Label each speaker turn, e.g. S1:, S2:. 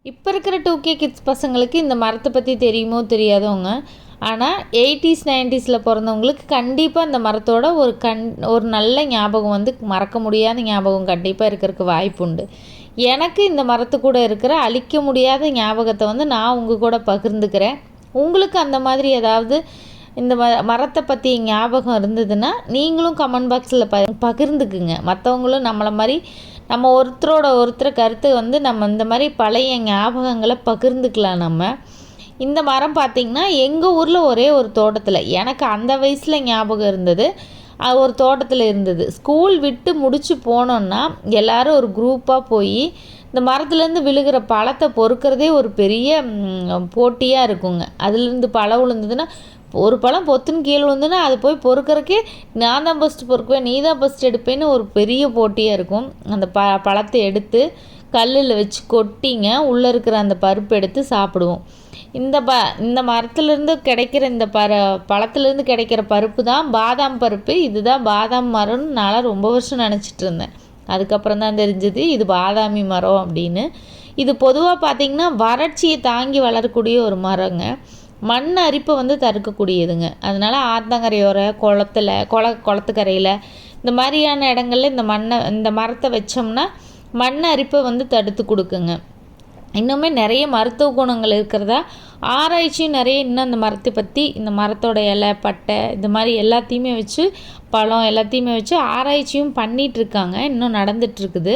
S1: இப்போ இருக்கிற 2K kids பசங்களுக்கு இந்த மரத்தை பற்றி தெரியுமோ தெரியாதவங்க, ஆனால் 80s 90ஸில் பிறந்தவங்களுக்கு கண்டிப்பாக இந்த மரத்தோட ஒரு நல்ல ஞாபகம் வந்து மறக்க முடியாத ஞாபகம் கண்டிப்பாக இருக்கிறதுக்கு வாய்ப்பு உண்டு. எனக்கு இந்த மரத்து கூட இருக்கிற அழிக்க முடியாத ஞாபகத்தை வந்து நான் உங்கள் கூட பகிர்ந்துக்கிறேன். உங்களுக்கு அந்த மாதிரி ஏதாவது இந்த மரத்தை பற்றி ஞாபகம் இருந்ததுன்னா நீங்களும் கமெண்ட் பாக்ஸில் பகிர்ந்துக்குங்க. மற்றவங்களும் நம்மளை மாதிரி நம்ம ஒருத்தரோட ஒருத்தர் கருத்து வந்து நம்ம இந்த மாதிரி பழைய ஞாபகங்களை பகிர்ந்துக்கலாம். இந்த மரம் பார்த்திங்கன்னா எங்கள் ஊரில் ஒரே ஒரு தோட்டத்தில் எனக்கு அந்த வயசில் ஞாபகம் இருந்தது. ஒரு தோட்டத்தில் இருந்தது. ஸ்கூல் விட்டு முடித்து போனோன்னா எல்லோரும் ஒரு குரூப்பாக போய் இந்த மரத்துலேருந்து விழுகிற பழத்தை பொறுக்கிறதே ஒரு பெரிய போட்டியாக இருக்குங்க. அதுலேருந்து பழம் விழுந்ததுன்னா ஒரு பழம் பொத்துன்னு கீழே விழுந்துன்னா அது போய் பொறுக்கிறக்கே நான் தான் ஃபஸ்ட்டு பொறுக்குவேன், நீ தான் ஃபஸ்ட் எடுப்பேன்னு ஒரு பெரிய போட்டியாக இருக்கும். அந்த பழத்தை எடுத்து கல்லில் வச்சு கொட்டிங்க உள்ளே இருக்கிற அந்த பருப்பு எடுத்து சாப்பிடுவோம். இந்த மரத்துலேருந்து கிடைக்கிற இந்த பழத்துலேருந்து கிடைக்கிற பருப்பு தான் பாதாம் பருப்பு. இதுதான் பாதாம் மரம்னு நான் ரொம்ப வருஷம் நினச்சிட்டு இருந்தேன். அதுக்கப்புறம் தான் தெரிஞ்சது இது பாதாமி மரம் அப்படின்னு. இது பொதுவாக பார்த்திங்கன்னா வறட்சியை தாங்கி வளரக்கூடிய ஒரு மரங்க. மண் அரிப்பை வந்து தடுக்கக்கூடியதுங்க. அதனால் ஆத்தங்கரையோர குளத்துக்கரையில் இந்த மாதிரியான இடங்கள்ல இந்த மரத்தை வச்சோம்னா மண் அரிப்பை வந்து தடுத்து கொடுக்குங்க. இன்னுமே நிறைய மருத்துவ குணங்கள் இருக்கிறதா ஆராய்ச்சியும் நிறைய இன்னும் அந்த மரத்தை பற்றி இந்த மரத்தோட இலை பட்டை இந்த மாதிரி எல்லாத்தையுமே வச்சு பழம் எல்லாத்தையுமே வச்சு ஆராய்ச்சியும் பண்ணிகிட்ருக்காங்க. இன்னும் நடந்துகிட்ருக்குது.